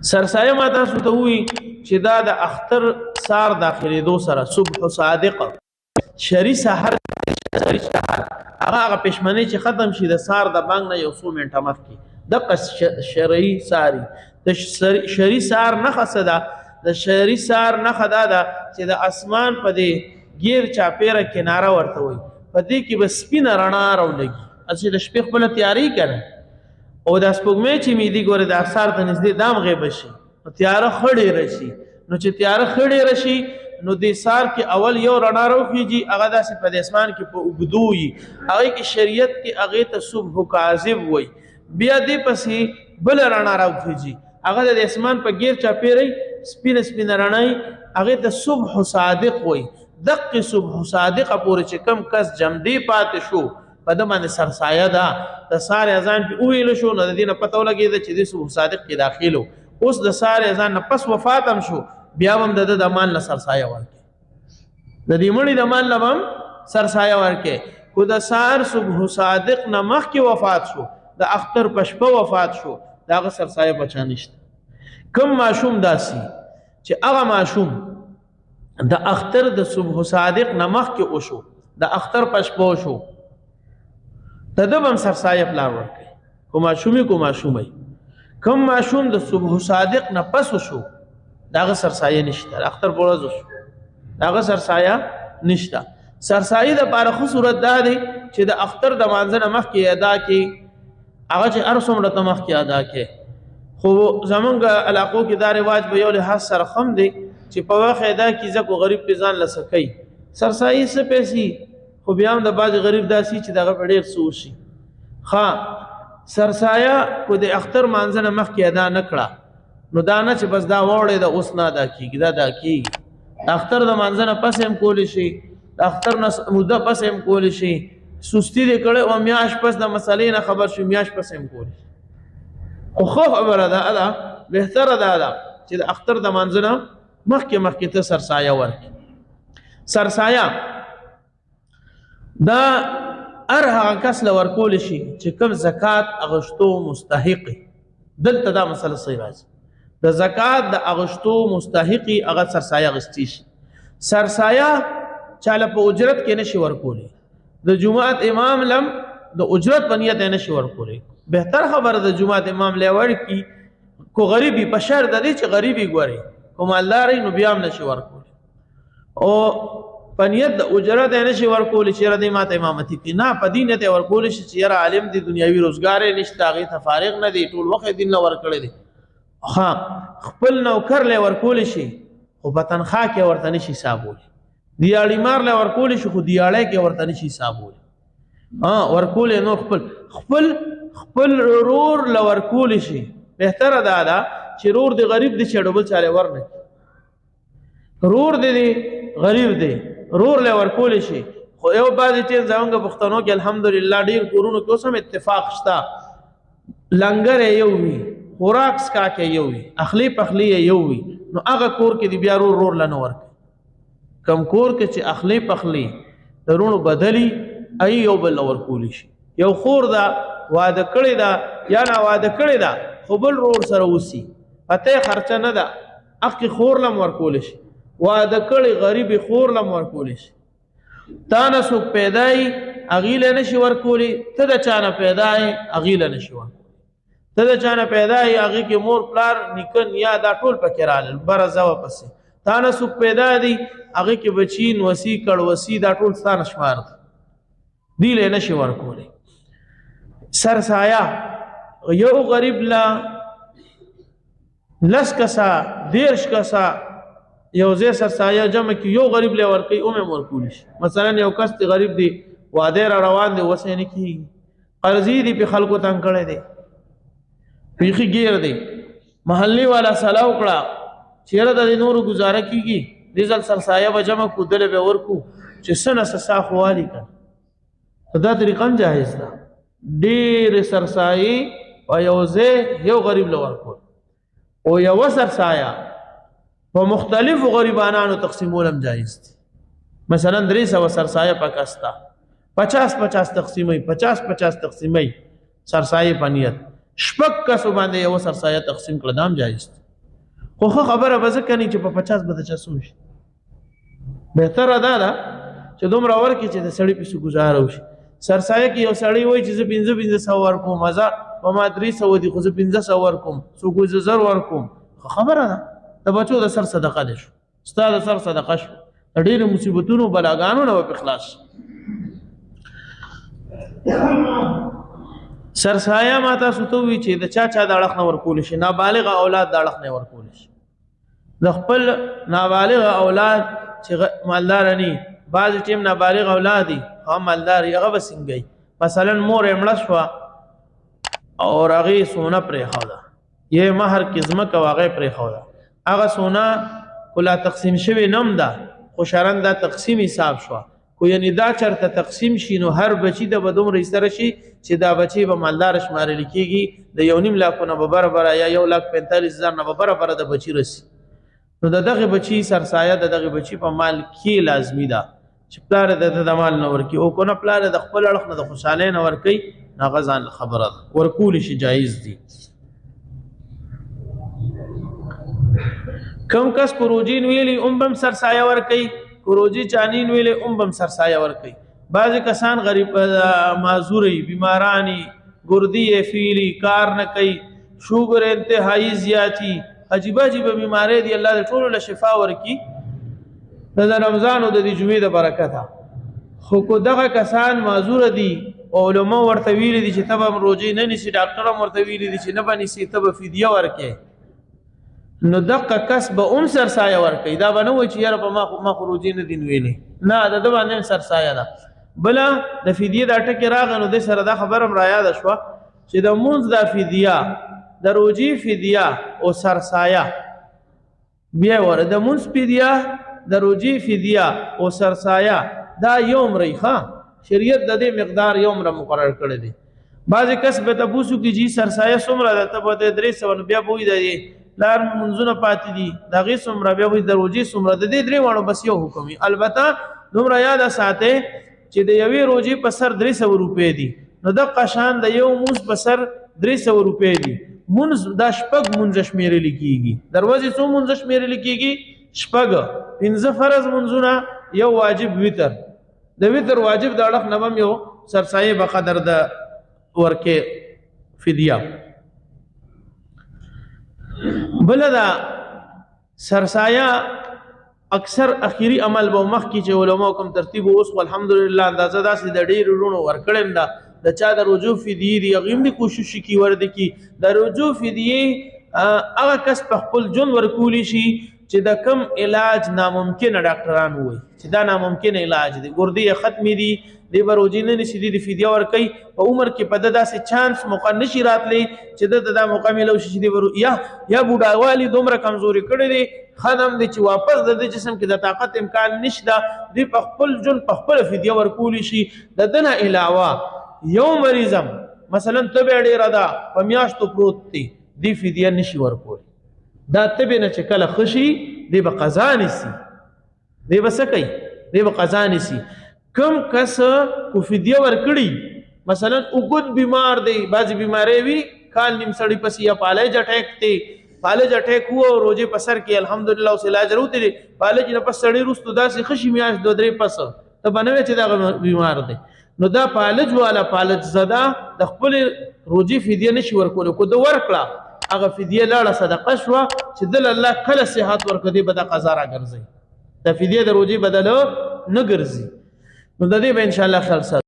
سرسایه ما تاسو ته وی چې دا د اختر سار داخلي سره صبح صادق شری سحر هغه پښمنۍ چې ختم شي د سار د بانګ نه یو څو منټه مخکې د شری ساری د شری سار نه خصدا د شری سار نه خدا دا چې د اسمان په دې غیر چاپیره کناره ورته وي په دې کې بس سپین رڼا راولګي اسی د شپې خپل تیاری کړي او د سپوږمۍ چې میدي ګوره د اثر ته نږدې دام غیب شي نو تیاره خړې راشي نو چې تیاره خړې راشي نو د سار کې اول یو رڼا راوخیږي هغه داسې په اسمان کې په اوږدو وي هغه کې شریعت کې هغه ته صبح کاذب وي بیا دې پسې بل رڼا راوخیږي هغه د اسمان په غیر چاپیری سپین سپین رڼای هغه ته صبح صادق وي دقه صبح صادق پورې چې کم کس جمدی پات شو په د باندې سرسایه ده د سار اذان په ویل شو نو د دینه پته ولګی چې د صبح صادق کې داخلو اوس د سار اذان نه پس وفات هم شو بیا هم د مال نه سرسایه ورکې د دې مړي د مال نه هم سرسایه ورکې کو د سار صبح صادق نه مخکې وفات شو د اختر پشپه وفات شو داغه سرسایه بچا نشته کم معشوم داسي چې هغه معشوم د اختر د صبح صادق نه مخکې وشو د اختر پشپه شو تدبم سرسایه پلار ورکړي کو معشومي کم معشوم د صبح صادق نه پس شو داغه سرسایه نشته اختر بورز شو داغه سرسایه نشته سرسایه د پاره خو صورت ده چې د اختر د مانځنه مخکې ادا کې هغه چې ارسوم رته مخکې ادا کې خو زمونږ علاقو کې دا رواج به یو له سره خم دی چې په واخ ادا کې ځکه غریب په ځان لسکي سرسایه څه پیسې خو بیا هم د باز غریب داسي چې دغه په ډیر سوشي ها سرسایه کو د اختر مانځنه مخکې ادا نکړه نو دا نه چې بس دا وړه د اوس نه ادا کیږي دا کیږي اختر د مانځنه پس هم کول شي اختر نه موده پس هم کول شي سستی دې کړه او میاش پس د مسلې نه خبر شو میاش پس هم کول شي خو خبره ده بهتره ده چې د اختر د مانځنه مخکې ته سرسایه ورکړي سرسایه دا ارها کس لور کول شي چې کوم زکات اغشتو مستحق دلته دا مسله صحیح راځي د زکات د اغشتو مستحقي هغه سرسایه غستی شي سرسایه چاله په اجرت کې نشي ورکولي د جمعات امام لم د اجرت په نیت نشي ورکولي بهتر خبره د جمعات امام لور کی کو غریبي په شر د دې چې غریبي ګوري کوم الله نو بیا هم نشي ورکولي او پنیت د اجرت نشي ورکول چې را دې ماته امامتي کې نه پدینه ته ورکول شي چې را عالم دی دنیوي روزګار نشته هغه ته فارغ نه دی ټول وخت دین له ورکړي دي ها خپل نوکر له ورکول شي او په تنخواه کې ورته نشي حسابول دیاړي مار له ورکول شي خو دیاړي کې ورته نشي حسابول ها ورکول نو خپل رور له ورکول شي بهتره ده چې رور دی غریب دی چې ډبل چاله ورنه رور دی غریب دی رور له ورکول شي خو یو بعد چې ځانګه پښتنو کې الحمدلله ډیر کورونو کې اوسم اتفاق شته لنګر یو وي خوراک سکا کې یو وي اخلی پخلی یو وي نو هغه کور کې دی بیا رور لنه ورک کم کور کې چې اخلی پخلی درونو بدلی ای یو بل ورکول شي یو خور دا واده کړی دا یا نه واده کړی دا خو بل رور سره وسی پته خرچه نه ده اخ خور لم ورکول شي واده کړي غریب خور لم ورکول شي تا نه څوک پیدای اغیله نشي ورکولي ته د چانه پیدای اغیله نشي ورکولي ته د چانه پیدای اغي کې مور پلار نکن یا دا ټول پکې رال برزه واپسې تا نه څوک پیدا دي اغي کې بچین وسی کړ وسی دا ټول ستانه شمار دی له نشي ورکولي سرسایه یو غریب لا لس کسا دیرش کسا یو زی سرسایه جمع کی یو غریب له ورکی اومه ورکول شي مثلا یو کس غریب دی واده را روان دی وسه نه کی قرضی دی په خلکو تنگ کړي دی پیخي گیر دی محلي والا سلام کړه چیرې د نورو گزاره کیږي دې سرسایه به جمع کو دل به ورکو چې سنه سسا خوالي کړه دا طریقه جایز ده ډېر سرسایه او یو زی یو غریب له ورکول او یو سرسایه په مختلفو غریبانانو تقسیمولم جایز دي مثلا 300 سرسایه پکاستا 50 تقسیمي 50 تقسیمي سرسایه پنیت شپک کسو باندې یو سرسایه تقسیم کړه دام جایز دي خو خبره به ځکه نه چې په 50 به د چا څه وشي. بهتره دا ده چې دومره ورکړي چې د سړي پسې ګزاره وشي. سرسایه کې یو سړی وایي چې زه 1500 ورکوم، په ما 300 دي خو زه 1500 ورکوم، څوک وایي زه 1000 ورکوم. خبره ده د بچو د سر صدقه ده شو، ستا د سر صدقه شو، د ډېرو مصیبتونو بلاګانو نه به خلاص. سرسایه ما تاسو ته وی چې د چا د اړخ نه ورکول شي، نابالغ اولاد د اړخ نه ورکول شي. د خپل نابالغ اولاد چې مالدار نه، بعض ټیم نابالغ اولاد دي هم مالدار هغه بسنګي، مثلا مور امړه شو او هغه سونه پرې خاله، یې مہر کې زمکه واغې پرې خاله، هغه سونه کلا تقسیم شوی نم ده، خو شرن دا تقسیم حساب شو. کو یعنی دا چرته تقسیم شي نو هر بچی د بدوم رئیسره شي چې دا بچی به مالدار شمارل کیږي، د 1.5 لک نه به برابر یا 1,45,000 نه به برابر د بچی رسی. نو دغه بچی سرسایه دغه بچی په مال کې لازمی ده چې پلار د مال نه ورکی، او کو نه پلار د خپل اړخ نه د خوشاله نه ورکی، هغه ځان خبره ورکول شي جایز دي. کم کس کروجین ویلی بم سرسایه ورکی، کروجی چانین ویلی بم سرسایه ورکی. بعضی کسان غریب معذوری، بیمارانی، گردی فیلی، کار نه کوي، شوګر انتهایی زیاتی، عجیب عجیب بیماری دی، الله دې ټول له شفا ورکی د رمضان او د جمعې د برکته. خو کو دغه کسان معذور دي، علماء ورته ویلي دي چې تبه روزي نه نیسي، ډاکټر هم ورته ویلي دي چې نه به نیسي، تبه فدیه ورکې. نو دغه کس به سرسایه ورکوي، دا به نه وایي چې یاره په ما خو روزي نه دي ویلي، نه د ده باندې سرسایه ده. بله د فدیه دا ټکې راغی نو د سره دا خبره هم رایاده شوه چې د مونځ دا فدیه، د روزي فدیه او سرسایه بیا وره، د مونځ فدیه، د روزي فدیه او سرسایه دا یو مری ښه، شریعت د دې مقدار یو مره مقرر کړی دی. بعضې کس به تپوسو کې جی سرسایه څومره ده، ته به د 300 بیا به وایي د پلار منځونه پاتې دي د هغې څومره، بیا وایي د روزي څومره، د دې درې واړو بس یو حکم وي. البته دومره یاده ساتئ چې د یوې روزي په سر 300 روپۍ دي، نو دغه شان د یو مونځ په سر 300 روپۍ دي. مونځ دا شپږ مونځ شمیرل کېږي، د ورځې څو مونځ شمیرل کېږي؟ شپږ، 5 فرض مونځونه، یو واجب وتر. د وتر واجب د اړخ نه هم یو سرسایه به قدر د ورکې فدیه. بله دا سرسایه اکثر اخیری عمل به مخکې چې علماء کوم ترتیب اوس الحمدلله اندازه داسې د ډېرو وروڼو ورکړم ده، د چا د رجوع فدیې دي هغې هم دې کوشش وکړي ورده کړي. د رجوع فدیې هغه کس په خپل ژوند ورکولی شي چې د کم علاج ناممکنه ډاکټران وایي چې دا ناممکن علاج دی، ګردې یې ختمې دي، دی به روزي نه نیسي، دی د فدیه ورکوي. په عمر کې په ده داسې چانس موقع نشي راتلی چې ده ته دا موقع میلو شي چې دی یا بوډاوالي دومره کمزوري کړی دی، ښه نم دی چې واپس د ده جسم کې د طاقت امکان نشته، دی په خپل ژوند په خپله فدیه ورکولی شي. د ده نه علاوه یو مریضم مثلا تبې ډېره ده په میاشتو پروت دی، دی فدیه نشي ورکولی. دا تبې نه چې کله ښه شي دی به قضا نیسي، دی به څه کوي؟ دی به قضا نیسي. کم کس کو فدیه ورکړي مثلا اوږد بیمار دی، بعضې بیماری وي کال نیم سړي پسې یا پالج اټیک دی، پالج اټیک و او روزې په سر کې الحمدلله اوس علاج راوتی دی، پالج نه پس سړي وروستو داسې ښه شي میاشت 2-3 پس ته به نه وایې چې دغه بیمار دی. نو دا پالج والا پالج زده د خپلې روزي فدیه نشي ورکولی. کو ده ورکړه هغه فدیه لاړه صدقه شوه چې دل الله کله صحت ورکړي به دا قضا راګرځي، د فدیه د روزي بدله نه ګرځي. نو د دې به انشاءالله خیال ساتو.